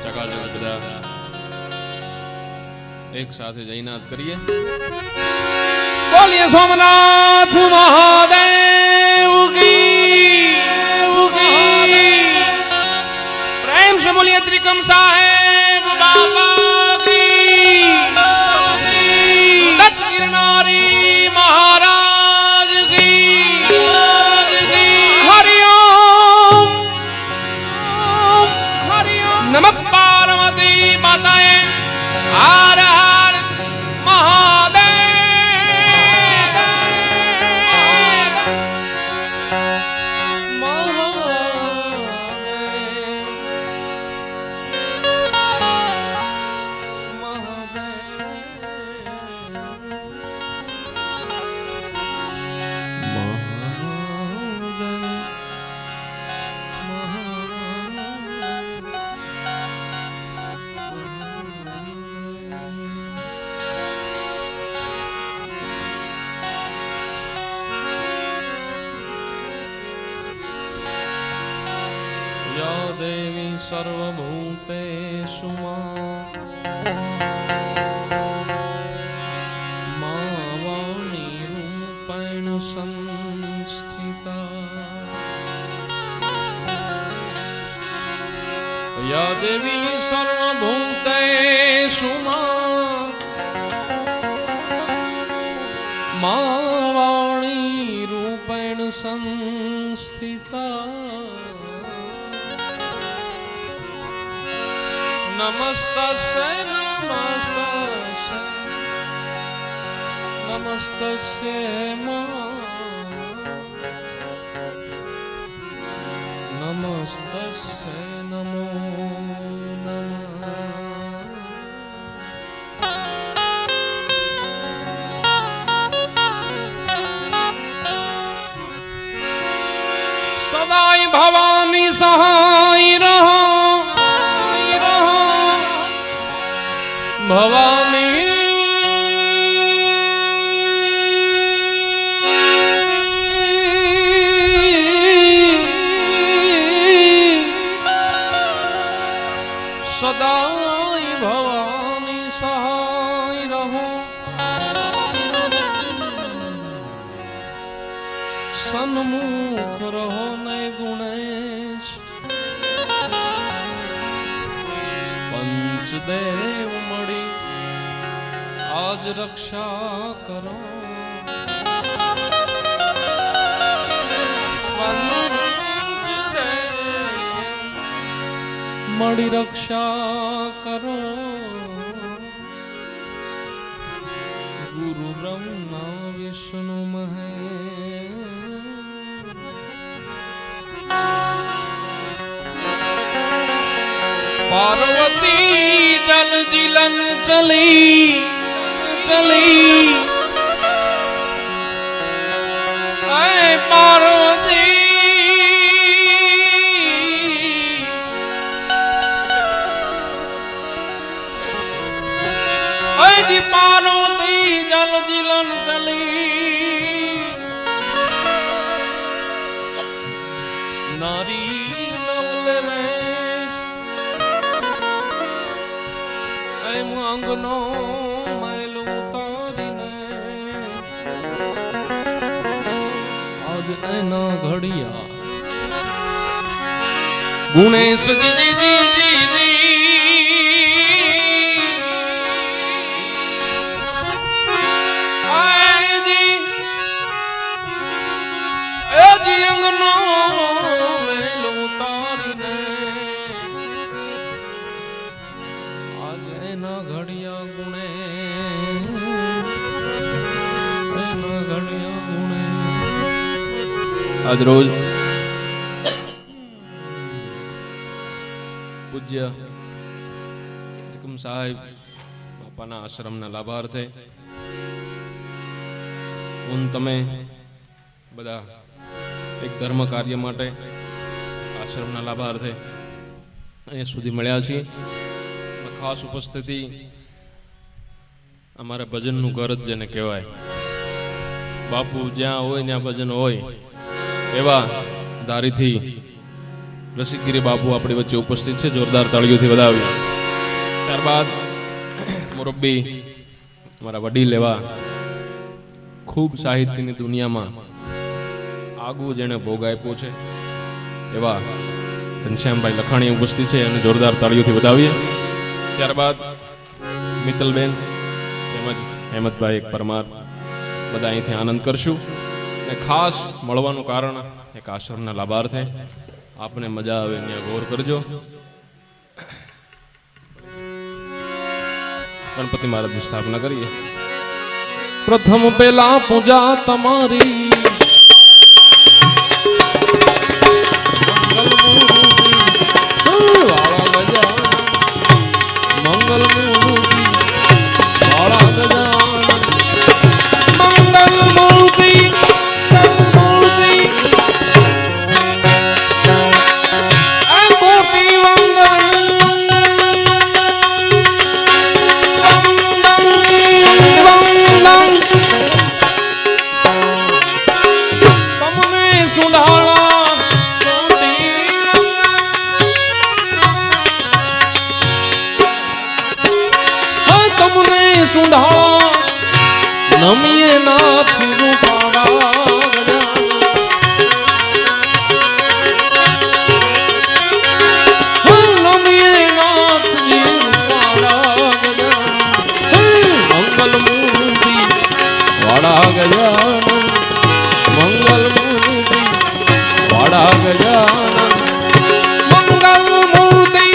ચકાચક બધા એક સાથે જયનાથ કરીએ. બોલીએ સોમનાથ મહાદેવ કી પ્રેમ से बोलिए त्रिकम साहेब बाबा की दत्त गिरनारी महाराज की हरिओम नमः पार्वती माताए हर हर महादेव या देवी सर्वभूतेषु मां वाणीरूपेण संस्थिता या देवी सर्वभूतेषु मां वाणीरूपेण संस्थिता नमस्तस्यै नमस्तस्यै नमस्तस्यै नमस्तस्यै नमो नमः सदाई भवानी सहाय रहो भवानी सदाई भवानी सहाय रहो सन्मुख रहो ने गुणेश पंचदेव मणि आज रक्षा करो मणि रक्षा करो गुरु ब्रह्मा विष्णु महेश पार्वती जल जिलन चली चली ऐ पार्वती ऐ जी पार्वती जल जिलन चली नारी नवल वेश ऐ अंगनो मैल उतारीने એના ઘડિયા ગુણેશ જી જી જી જી જી અંગનો વેલો ઉતારીને આજે એના ઘડિયા ગુણે એના ઘડિયા ગુણે આજ રોજ પૂજ્ય ત્રિકમ સાહેબ બાપાના આશ્રમના લાભાર્થે હું તમે બધા એક ધર્મ કાર્ય માટે આશ્રમના લાભાર્થે અહીંયા સુધી મળ્યા છીએ. ખાસ ઉપસ્થિતિ અમારા ભજનનું ઘર જ જેને કહેવાય. બાપુ જ્યાં હોય ત્યાં ભજન હોય એવા ધારીથી રસિકગીરી બાપુ આપણી વચ્ચે ઉપસ્થિત છે. જોરદાર તાળીઓથી વધાવી. ત્યારબાદ મુરબ્બી અમારા વડીલ એવા ખૂબ સાહિત્યની દુનિયામાં આગવું જેને ભોગ આપ્યો છે એવા ઘનશ્યામભાઈ લખાણી ઉપસ્થિત છે અને જોરદાર તાળીઓથી વધાવીએ. ત્યારબાદ મિત્તલબેન તેમજ હેમંતભાઈ એક પરમાર બધા અહીંથી આનંદ કરશું. અને ખાસ મળવાનું કારણ એક આશ્રમના લાભાર્થે આપને મજા આવે ત્યાં ગૌર કરજો. ગણપતિ મહારાજની સ્થાપના કરીએ. પ્રથમ પેલા પૂજા તમારી મંગલ મૂર્તિ વાળા ગજાનન મંગલ મૂર્તિ મૂર્તિ કોટી વંદન વંદન તમને સુધાળા તમને સુધાળા નમીએ નાથ રૂપાળા નમીએ નાથ રૂપાળા મંગલ મૂર્તિ વાળા ગજાનન મંગલ મૂર્તિ વાળા ગજાનન મંગલ મૂર્તિ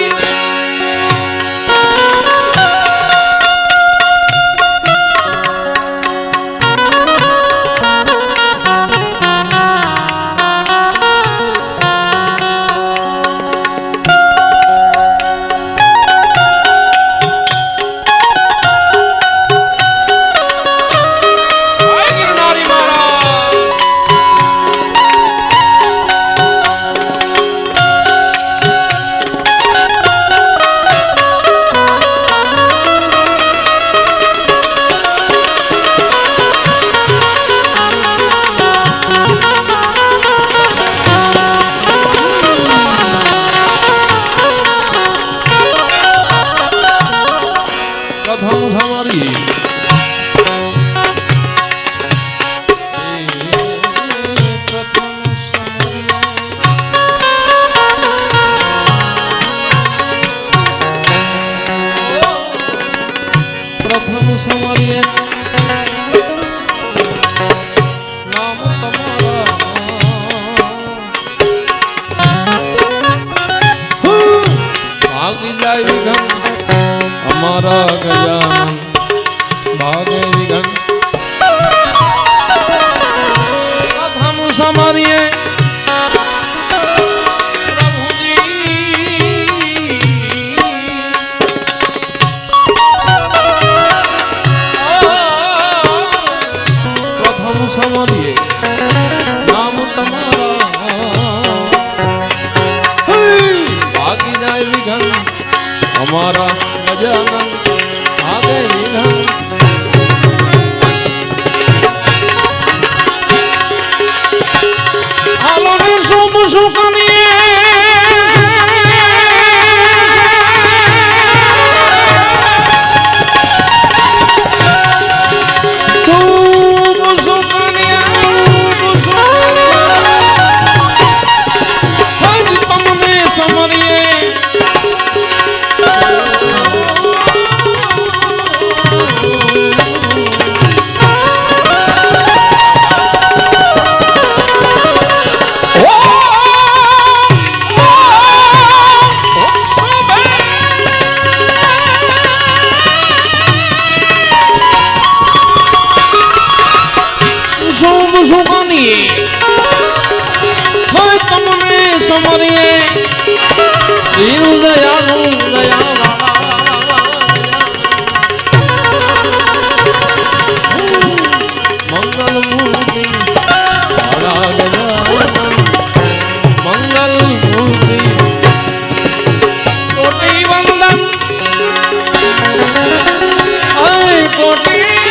અમારા ગજાનન ભાગે વિઘન પ્રથમ સમરીએ પ્રથમ સમરીએ નામ તમારા ભાગી જાય વિઘન અમારા ગજાનન આગે વિઘન સુમરીએ દીન દયાનું દયાવાળા મંગલ મૂર્તિ વાળા ગજાનન મંગલ મૂર્તિ કોટી વંદન કોટી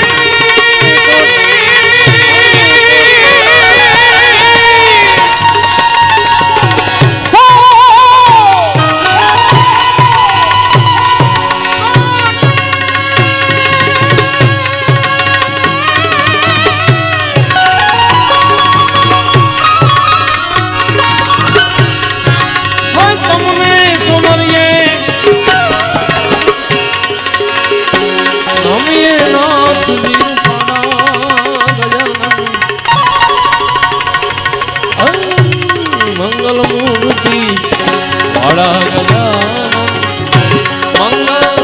મંગલ મૂર્તિ વાળા ગજાનન મંગલ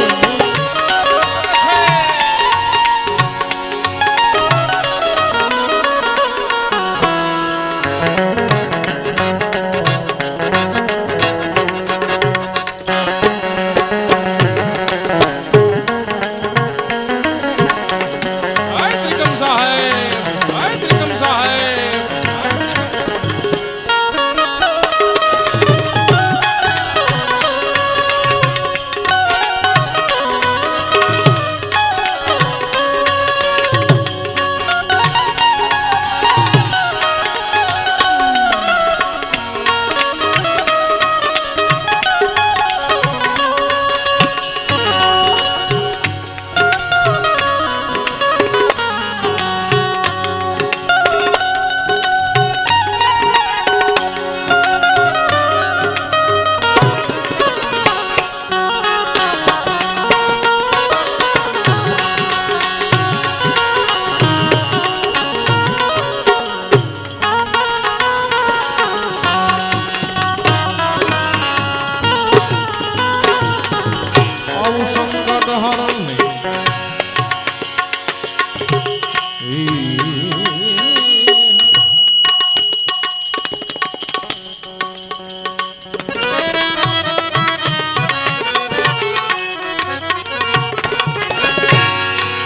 સંકટ હરણ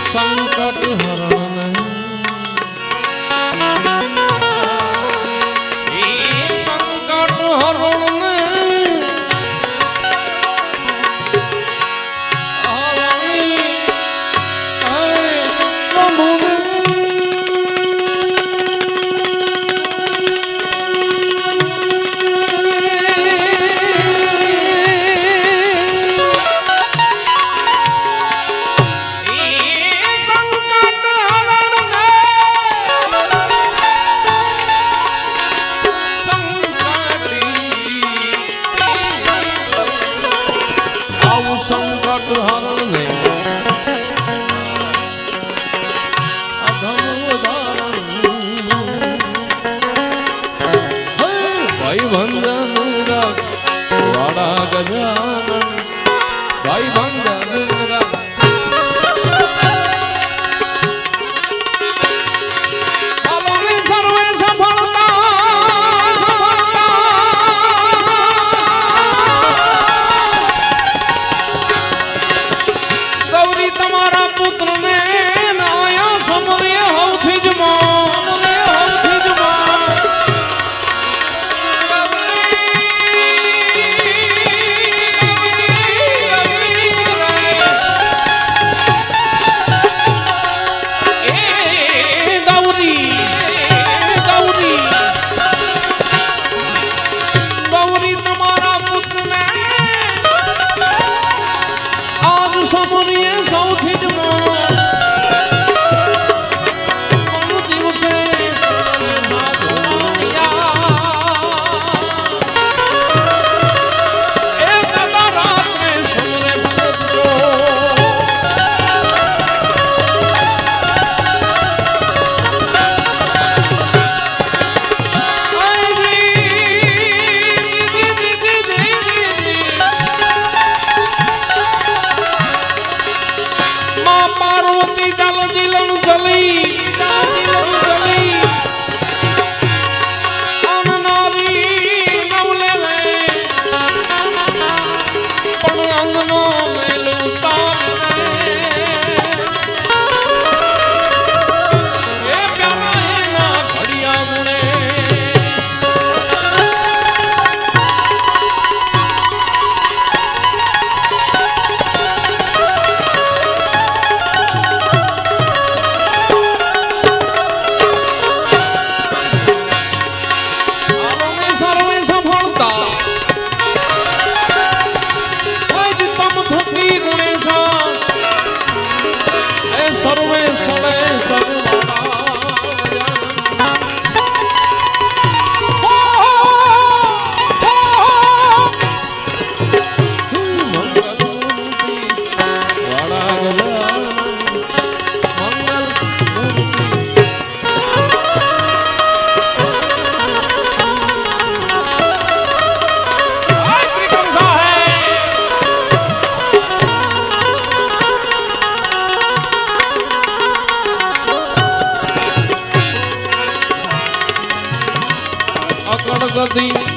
સંકટ હરણ સંકટ હરણ ને ભાઈ ભંજન વાળા ગજાનન ભાઈ ભંજન સર્વે સફળતા તમારા પુત્ર ને નાયા સમરે હૌથી જ ગૌરી તમારા પુત્ર ને આજ સમરીએ સૌથી જ ગતિ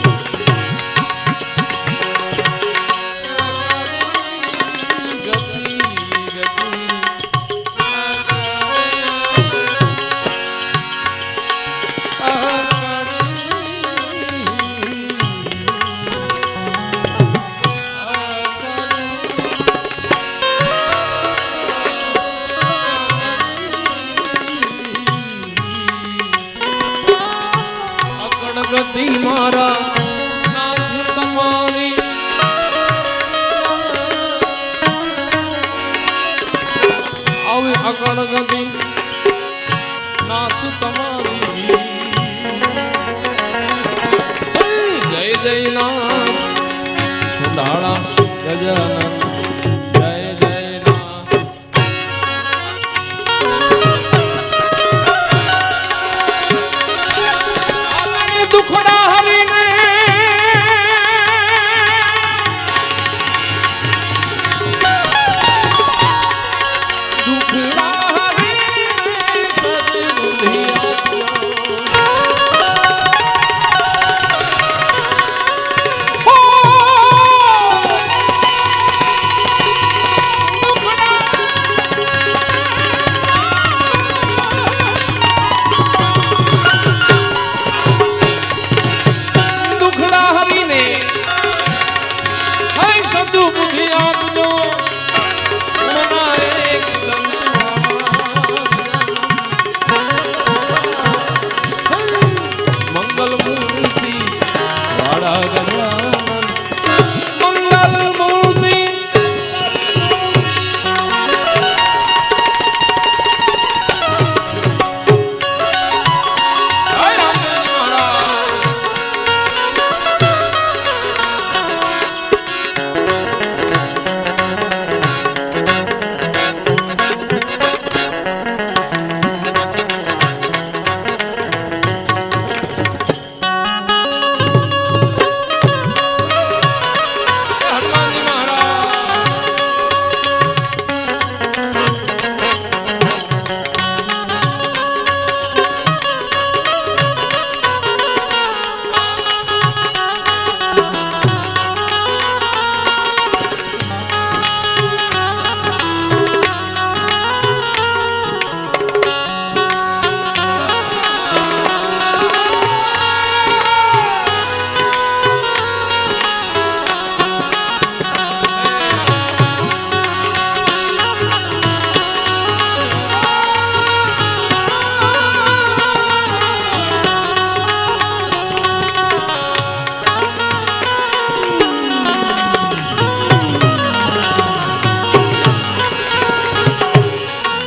ગતિ મારા નાથ તમારી આવી અકળ ગતિ નાથ તમારી જય જય નાથ સુડાળા ગજાનન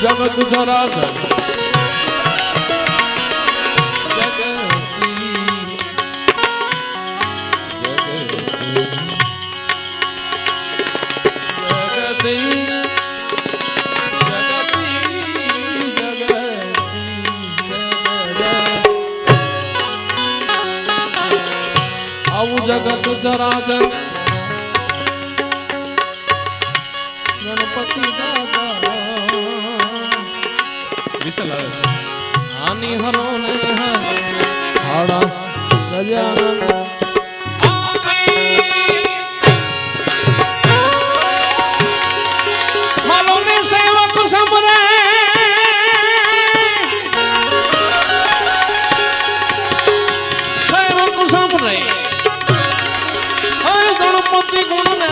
જગત ધરાધર આવું જગત ચરાચર ગણપતિ દાદા વિસલ આની હરો ને હાડા ગજાનન હાલો ને સેવક સમરે સેવક સમરે હે ગણપતિ ગુણ ને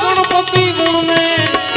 ગણપતિ ગુણ ને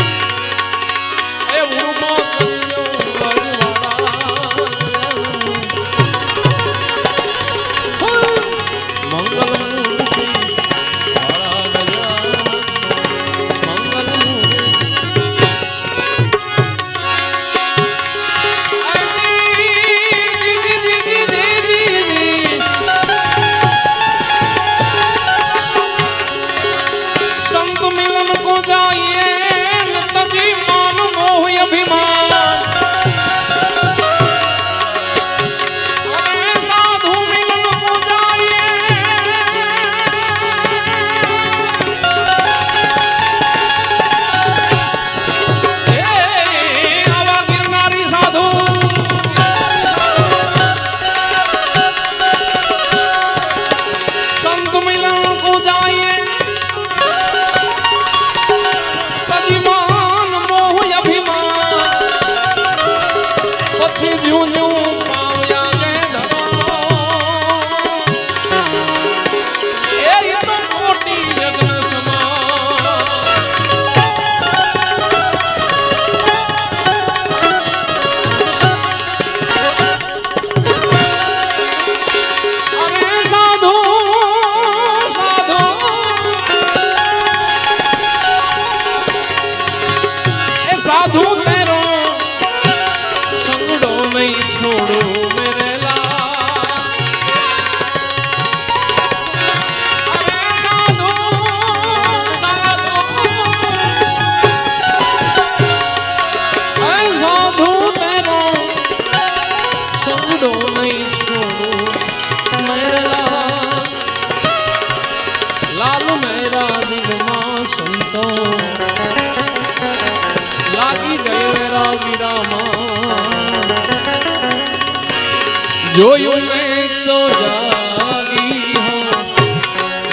જોયું મેં તો જાગી હો,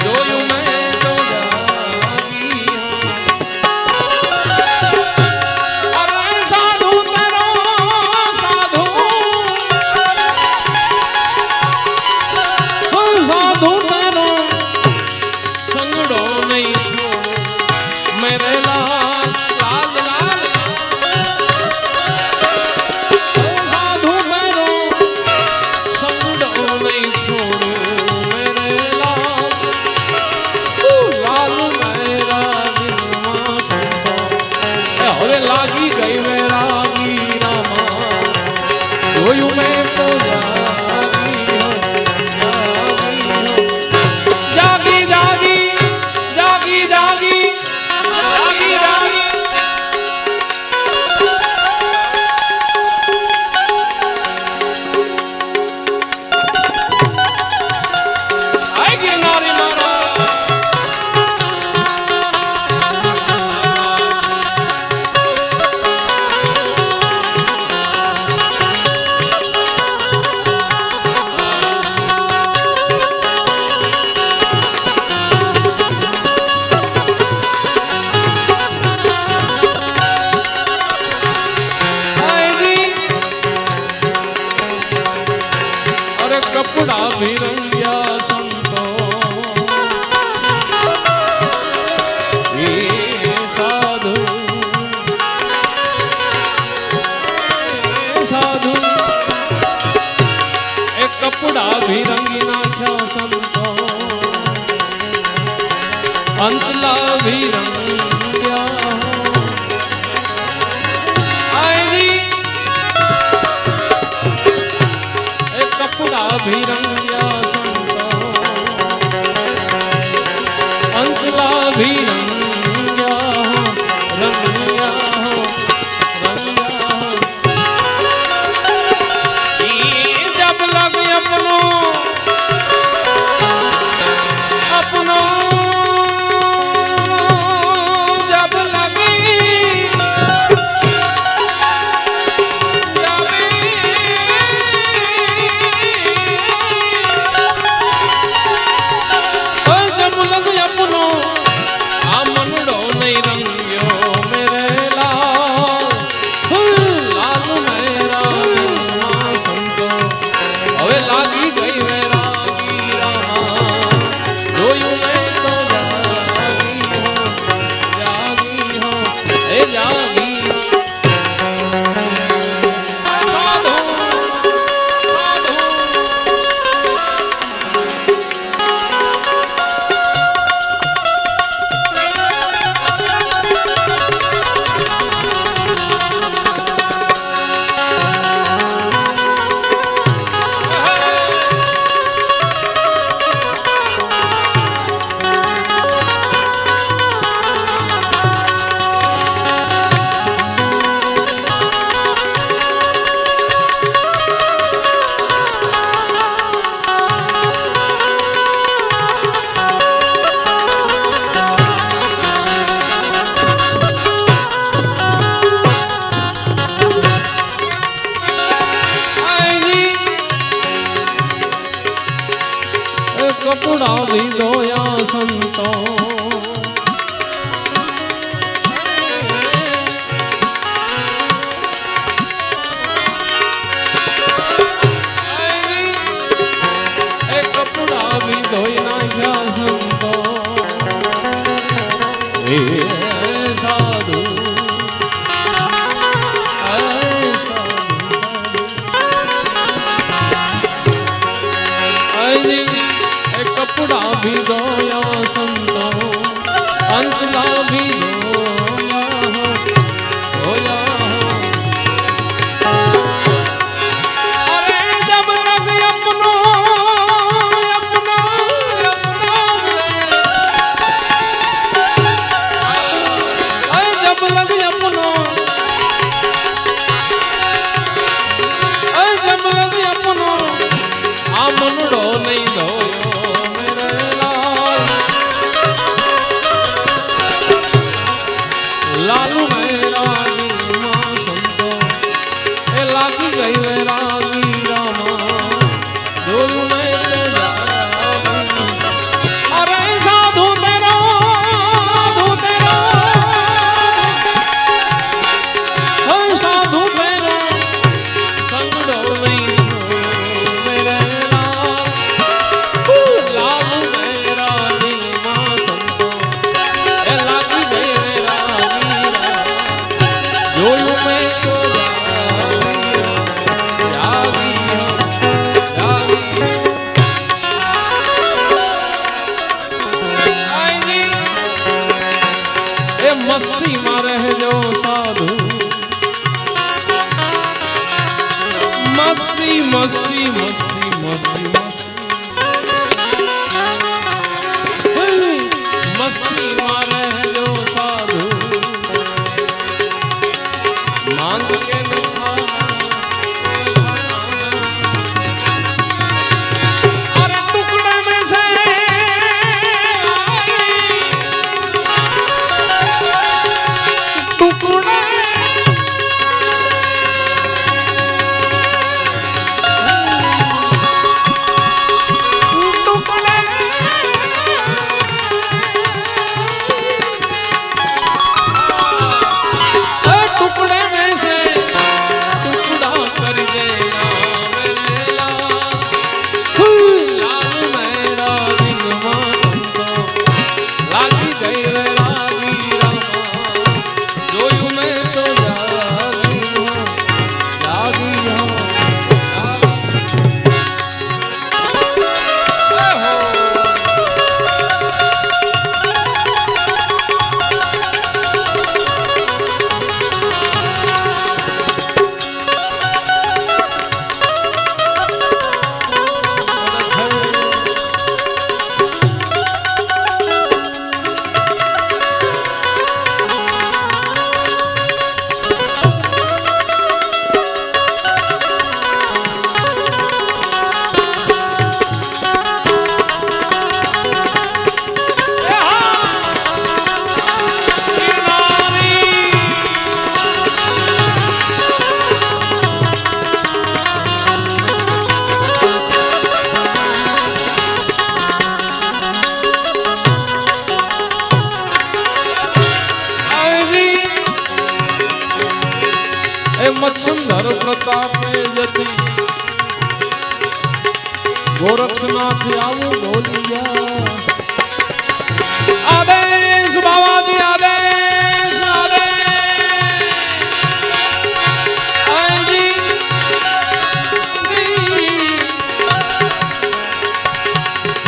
જોયું મેં તો જાગી હો. અરે સાધુ તેરો સાધુ, સાધુ તેરો સંગડો નહીં મેરે લાલ લાલ લાલ. સાધુ મેરો સંગડો નહીં છોડું મેરે લાલ લાલ મેરા દિલમાં સંતો. હવે લાગી ગઈ મેરા ગીરામાં, જોયું મેં તો જાગી હો, જાગી જાગી જાગી જાગી જાગી જાગી. આઈ ગિરનારી મારા કપડા ભી રંગ્યા સંતો. એ સાધુ સાધુ એ કપડા ભી રંગી નાખ્યા સંતો. અંતલા ભી રંગ્યા કપડા ભી રંગ્યા સંતો. અંચલા ભી રંગ્યા રંગ્યા રંગ્યા. જબ લગ અપનો અપનો જબ લગી अपनो आ मनड़ो नहीं रंग्यो मेरे लाल लाल मेरा दिलમાં સંતો. હવે લાગી ગઈ મેરા ગીરામાં, જોયું મેં તો જાગી હો, જાગી હો એ જાગી. સાધુ સાધુ કપડા ભી ધોયા સંતો. એ કપડા ભી ધોઈ નાખ્યા સંતો. એ સાધુ કપડા ભી ધોયા સંતો. અંચલા ભી ધોયા ધોયા. અરે જબ લગ અપનો અપનો અપનો જબ લગ અપનો જબ લગ અપનો આ મનડો નહીં ધોયો મેરે લાલ લાલુ મેરા દિલમાં સંતો. એ લાગી ગઈ મેરા ગીરામાં, ગોરખનાથ આવું બોલિયા આદેશ બાવાજી આદેશ આદેશ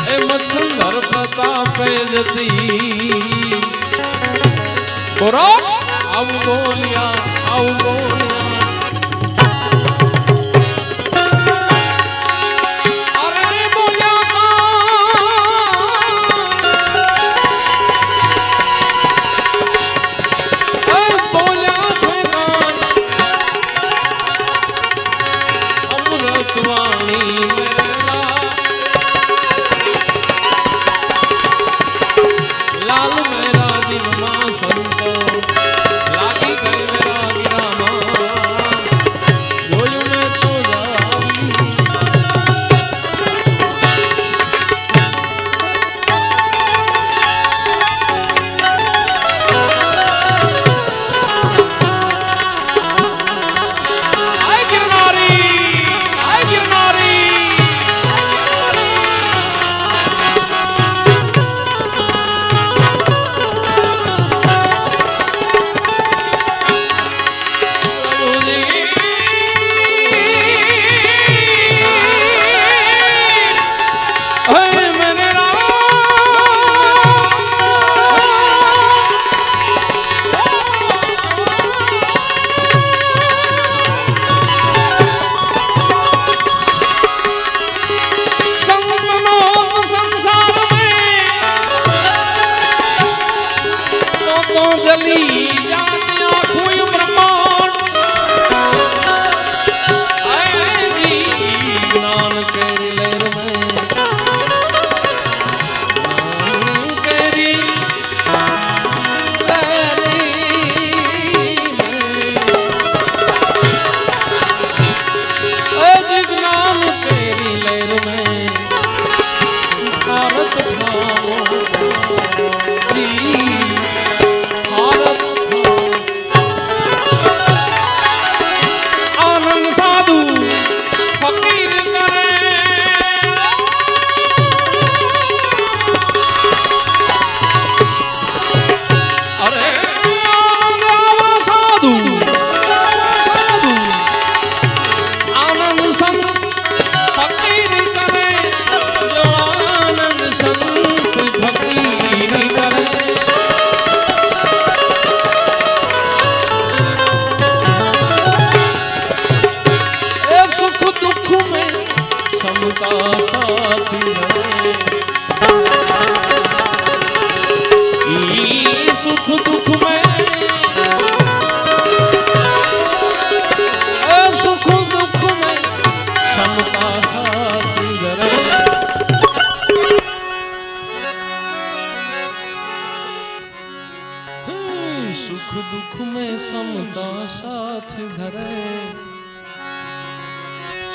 એ મચ્છંદર પ્રતાપે જતી ગોરખ આવું બોલિયા આવું બોલિયા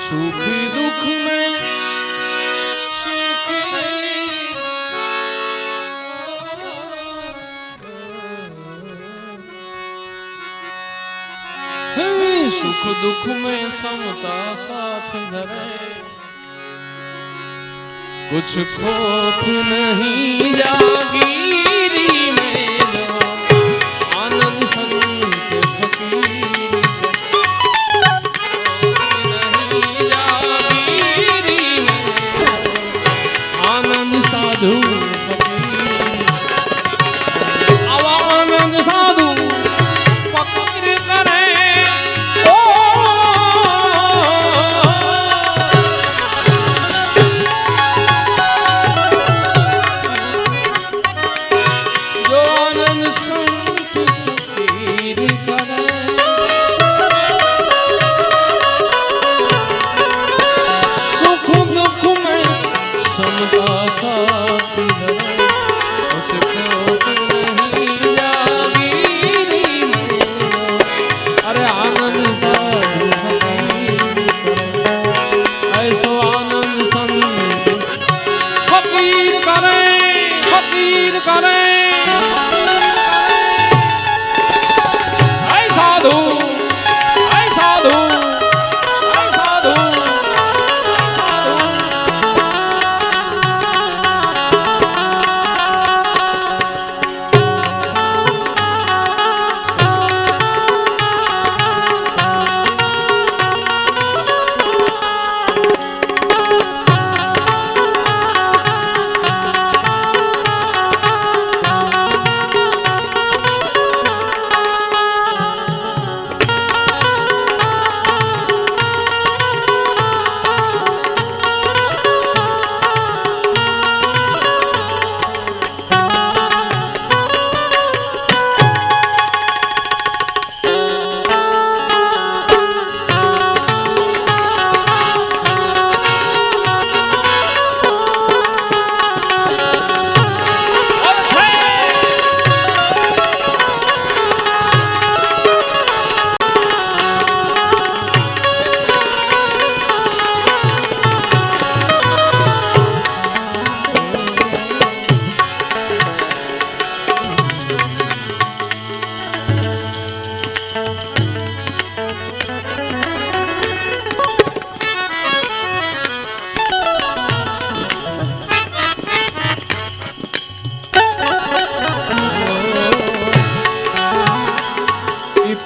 सुख दुख में सुख सुख दुख में समता साथ धरे कुछ खोफ नहीं जागीरी में जो आनंद संत फकीर नहीं जागीरी में आनंद साधु फकीर अब आनंद साधु फकीर करे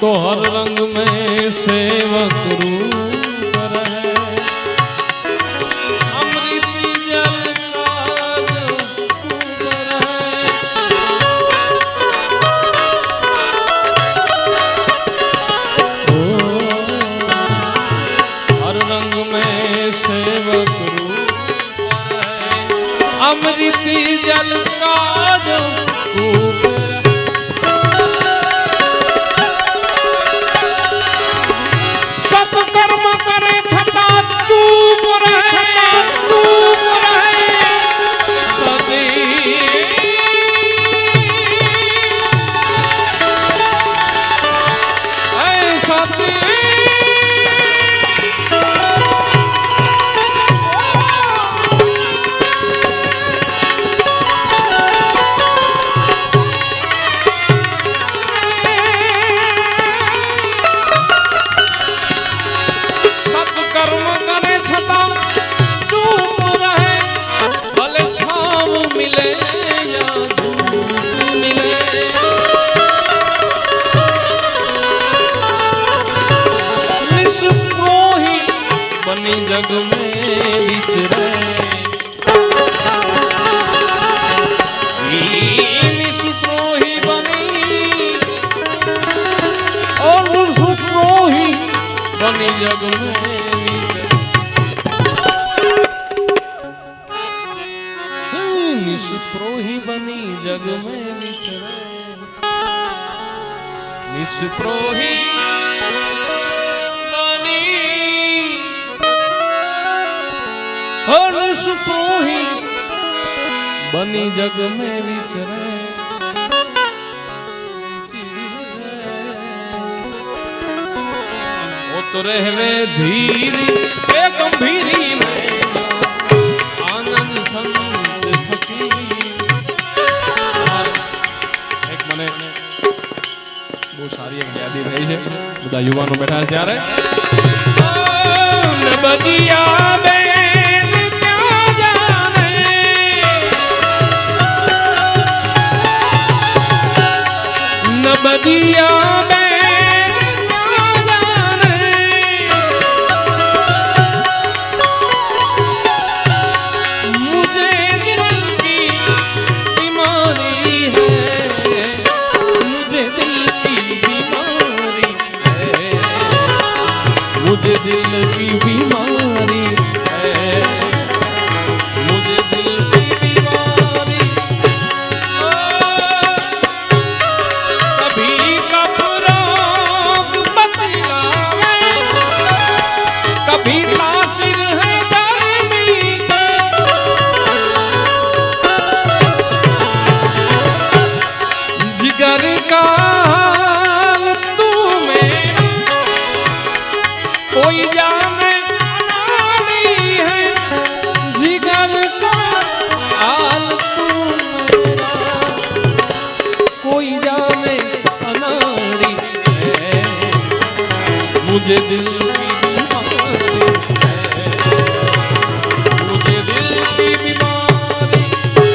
तो हर रंग में सेवक रूप रहे, अमृत जल का जो खूब रहे। हर रंग में सेवक रूप रहे, अमृत जल का जो खूब रहे। कर्म करे छठा चूप रहे, चूप रहे सदी। सदी कर्म करे छता चूप रहे, भले छाव मिले या धूप मिले। निष्प्रोही बनी जग में विचरे, निष्प्रोही बनी और निष्प्रोही बनी जग में। निष्प्रोही बनी जग में विचरे, निष्प्रोही बनी, निष्प्रोही बनी जग में विचरे। वो तो रहवे धीरी ए गंभीरी में आनंद संत फकीर। મને બહુ સારી એક યાદી થઈ છે, બધા યુવાનો બેઠા ત્યારે બજિયા બેન ક્યાં જાને, ન બજિયા બેન ક્યાં જાને, मुझे दिल की बीमारी है, मुझे दिल की बीमारी है, मुझे दिल की बीमारी है, मुझे दिल की बीमारी। कभी कपराग बतलावे, कभी तासिर है गर्मी का, जिगर का कोई जाने अनाड़ी है, जिगर का हाल तू मेरा कोई जाने अनाड़ी है, मुझे दिल की बीमारी है, मुझे दिल की बीमारी है।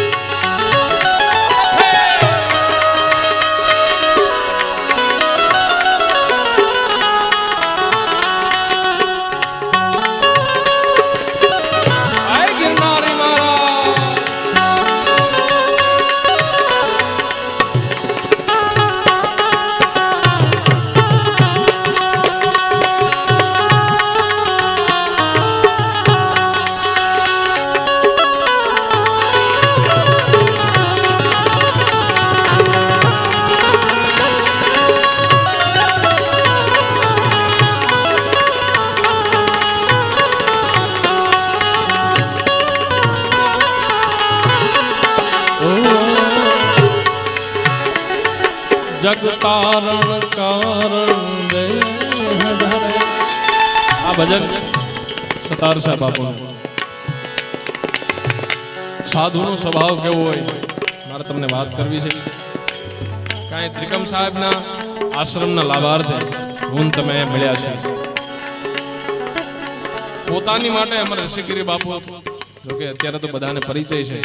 जग कारण कारण देह धरे। आ भजन સતાર સાહેબ બાપુનો સાધુનો સ્વભાવ કેવો હોય મારે તમને વાત કરવી છે. કાંઈ ત્રિકમ સાહેબના આશ્રમના લાભાર્થે હું તમે મળ્યા છે. પોતાની માટે અમારે ઋષિગીરી બાપુ જોકે અત્યારે તો બધાને પરિચય છે,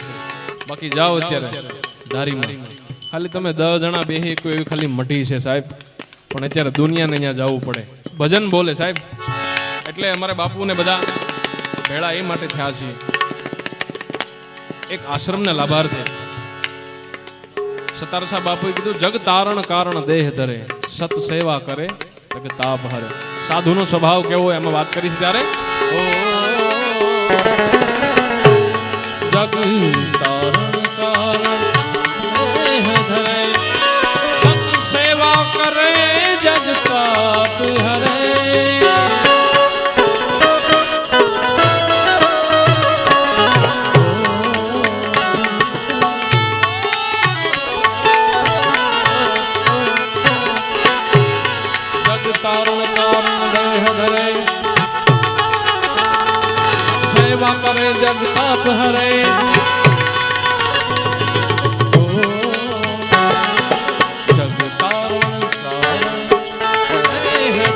બાકી જાઓ અત્યારે ધારીમાં ખાલી તમે 10 જણા બેહી કોઈ એવી ખાલી મઢી છે સાહેબ, પણ અત્યારે દુનિયાને અહીંયા જવું પડે, ભજન બોલે સાહેબ. એટલે અમારે બાપુને બધા ભેળા એ માટે થયા છીએ, એક આશ્રમને લાભાર્થી. સતારસા બાપુએ કીધું, જગ તારણ કારણ દેહ ધરે, સત સેવા કરે જગ તાપ હરે. સાધુનો સ્વભાવ કેવો હોય એમાં વાત કરી છે ત્યારે. જગ તારણ કારણ દેહ ધરે, સત સેવા કરે જગ તાપ હરે. સેવા કરે જગ તાપ હરે. જગ તારણ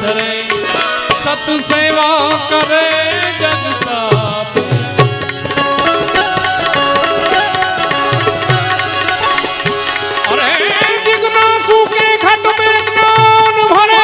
ધરે, સત સેવા કરે જગ તાપ. અરે જિજ્ઞાસુ કે ઘટ में ज्ञान भरे.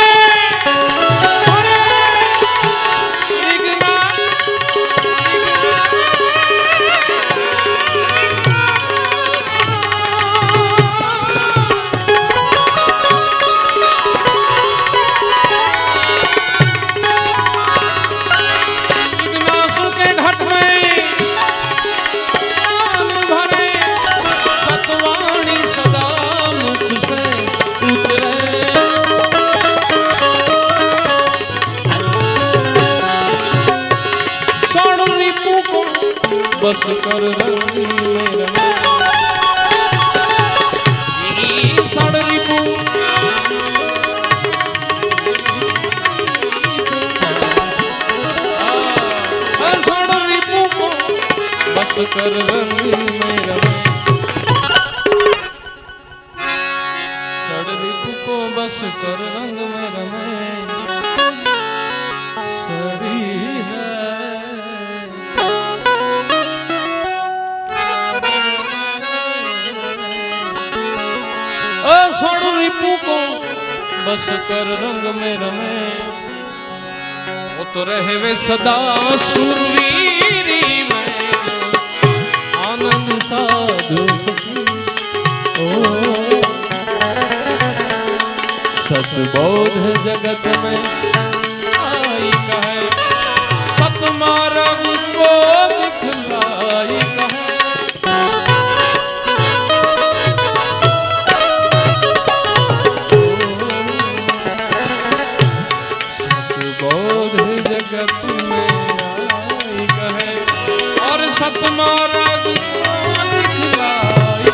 बस कर रंग मेरा सड़ रिपू, सड़ रिपू को बस कर रंग मेरा. सड़ रिपू को बस कर रंग मेरा में सड़ी है. छोड़ रिपू को बस कर रंग में रमे, वो तो रहे वे सदा सुरवीरी में आनंद साधु. ओ सतबोध जगत में आई कहे, सतमार्ग को दिखलाई कहे. जगत में आई कहे और सतमार्ग दिखलाई.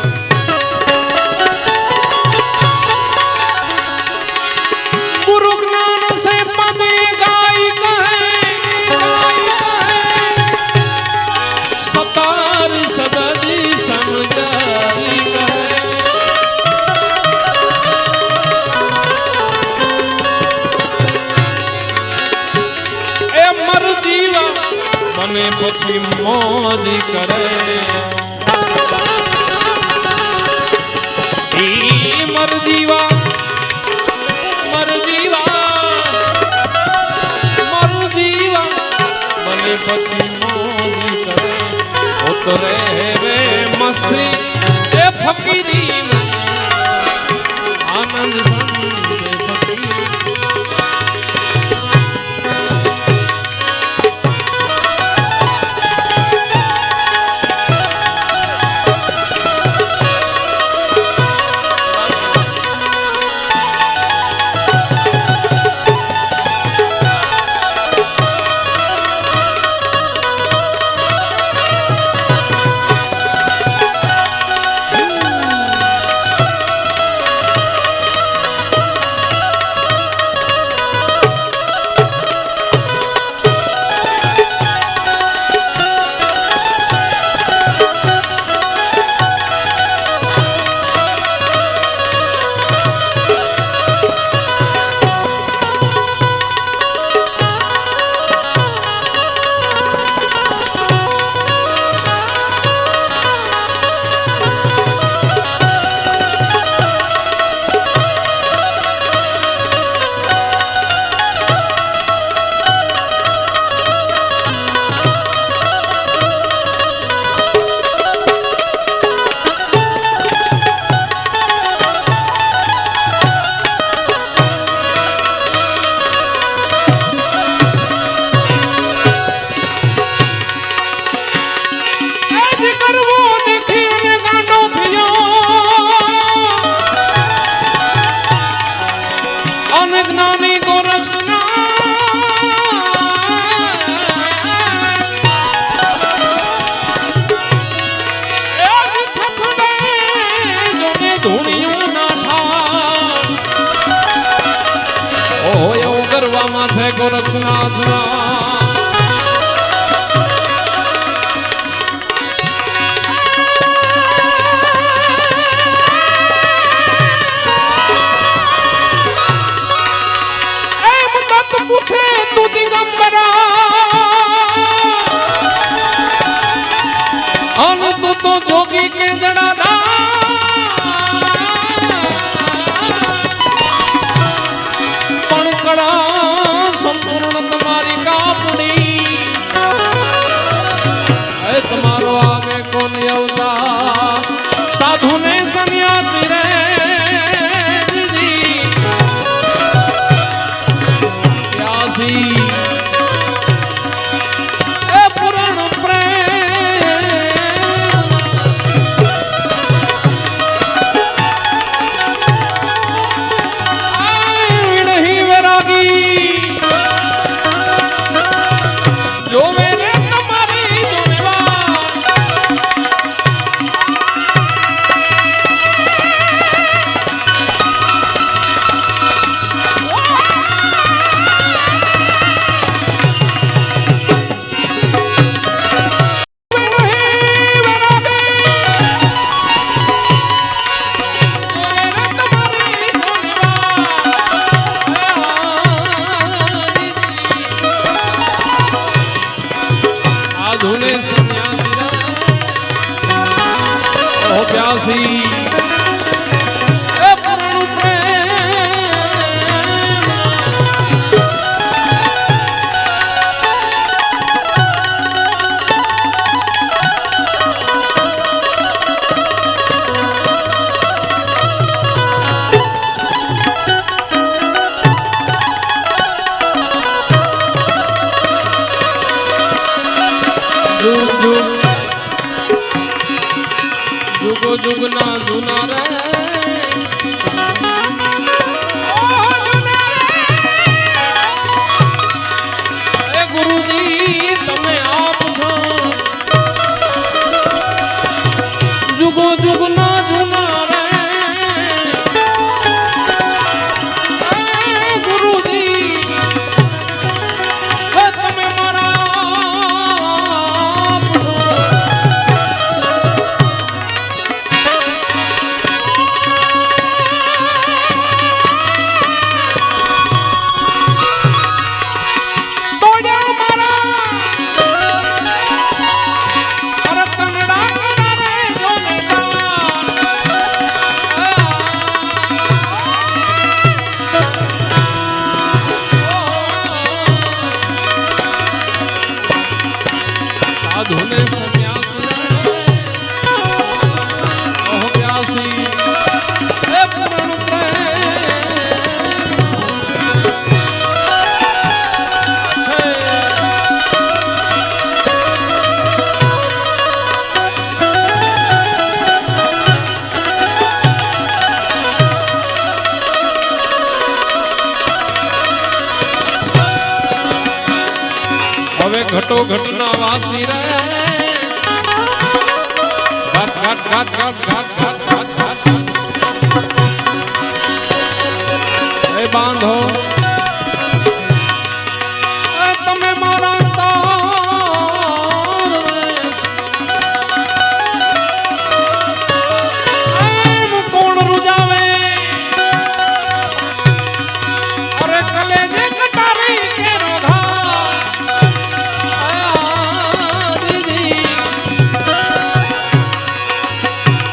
गुरु ज्ञान से पद गाई कहे, सतार सदरी समझाई कहे. મને પછી મોજ કરે, મર જીવા મર જીવા મર જીવા, મને પછી મોજ કરે. ઉતરે વે મસ્તી એ ફકીરી આનંદ સંગ ફકીરી. કરવો દેખીને ગાંડો થયો અને જ્ઞાની ગોરક્ષના ધૂણિયું ના ઠાર ઓ એવું કરવા માથે ગોરક્ષનાથના પૂછે તું દિગંબરા અન તું તો જોગી કે જડાદા પણ કડા સંપૂર્ણ તમારી કાપડી એ તમારો આગે કોણ અવતાર સાધુ ને સન્યાસી રે એ પુરાણ પ્રેમ નહીં વેરાગી જોવે રે તમારી ધૂને સન્યાસી ઓ પ્યાસી એ પરણુ જુગો જુગના જુના રે એ ગુરુજી તમે આપ છો જુગો જુગના જુના રે ગુરુજી તમે ધૂને સન્યાસી ઓ પ્યાસી એ પૂરણ હવે ઘટો ઘટના વાસી રે ઘાટ ઘાટ ઘાટ ઘાટ ઘાટ ઘાટ ઘાટ ઘાટ એ બાંધો તમે મારા તાર કોણ રૂજાવે અરે કલેજે કટારી કે રોધા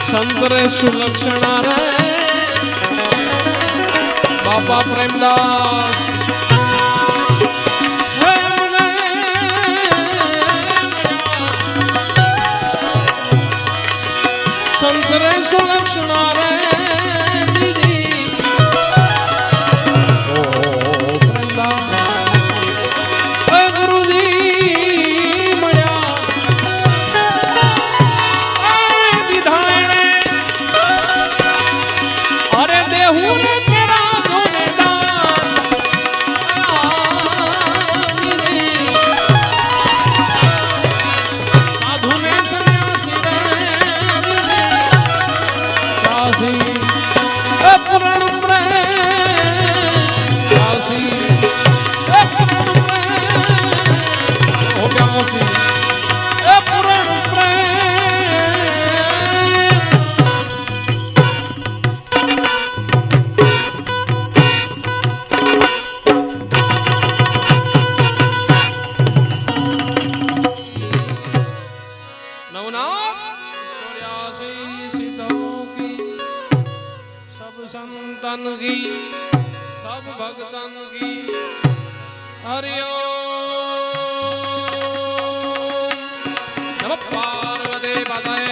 સંતરે સુલક્ષણા રે બાપા પ્રેમદાસ સંતરે સુલક્ષણા રે દીદી ઓ પ્રેમદાસ ગુરુજી મળ્યા 84 सिद्धों की, सब संतन की, सब भगतन की। हरि ओम नमः पार्वती पतये।